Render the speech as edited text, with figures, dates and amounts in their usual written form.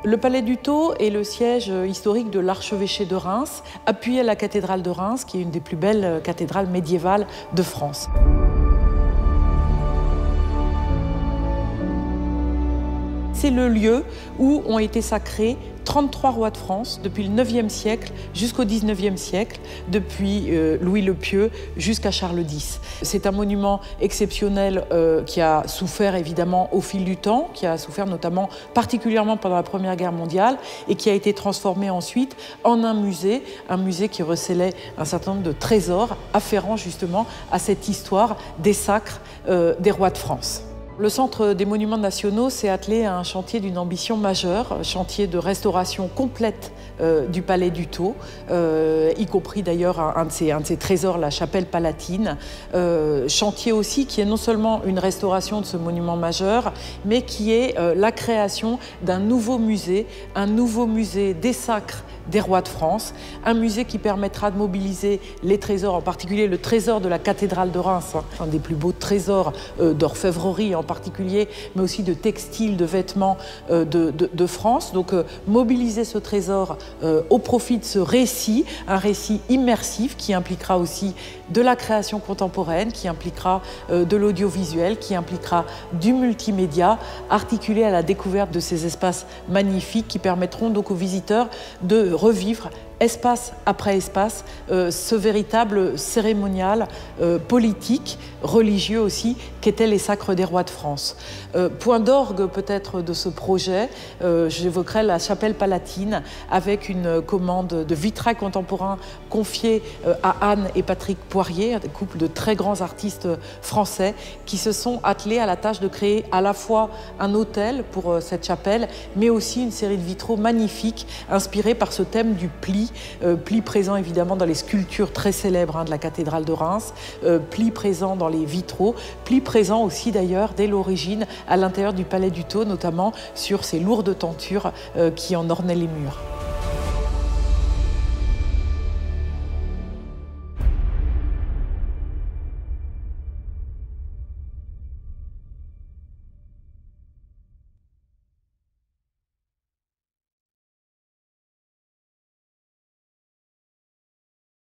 Le Palais du Thau est le siège historique de l'archevêché de Reims, appuyé à la cathédrale de Reims, qui est une des plus belles cathédrales médiévales de France. C'est le lieu où ont été sacrés 33 rois de France depuis le 9e siècle jusqu'au 19e siècle, depuis Louis le Pieux jusqu'à Charles X. C'est un monument exceptionnel qui a souffert évidemment au fil du temps, qui a souffert notamment particulièrement pendant la Première Guerre mondiale et qui a été transformé ensuite en un musée qui recelait un certain nombre de trésors afférents justement à cette histoire des sacres des rois de France. Le Centre des Monuments Nationaux s'est attelé à un chantier d'une ambition majeure, un chantier de restauration complète du Palais du Thau, y compris d'ailleurs un de ses trésors, la chapelle palatine. Chantier aussi qui est non seulement une restauration de ce monument majeur, mais qui est la création d'un nouveau musée, un nouveau musée des sacres des rois de France, un musée qui permettra de mobiliser les trésors, en particulier le trésor de la cathédrale de Reims, un des plus beaux trésors d'orfèvrerie en particulier, mais aussi de textiles, de vêtements de France. Donc mobiliser ce trésor au profit de ce récit, un récit immersif qui impliquera aussi de la création contemporaine, qui impliquera de l'audiovisuel, qui impliquera du multimédia, articulé à la découverte de ces espaces magnifiques qui permettront donc aux visiteurs de revivre espace après espace ce véritable cérémonial politique, religieux aussi, qu'étaient les sacres des rois de France. Point d'orgue peut-être de ce projet, j'évoquerai la chapelle palatine avec une commande de vitrail contemporain confiée à Anne et Patrick Poirier, un couple de très grands artistes français qui se sont attelés à la tâche de créer à la fois un autel pour cette chapelle, mais aussi une série de vitraux magnifiques inspirés par ce thème du pli présent évidemment dans les sculptures très célèbres de la cathédrale de Reims, pli présent dans les vitraux, pli présent aussi d'ailleurs dès l'origine à l'intérieur du Palais du Thau, notamment sur ces lourdes tentures qui en ornaient les murs.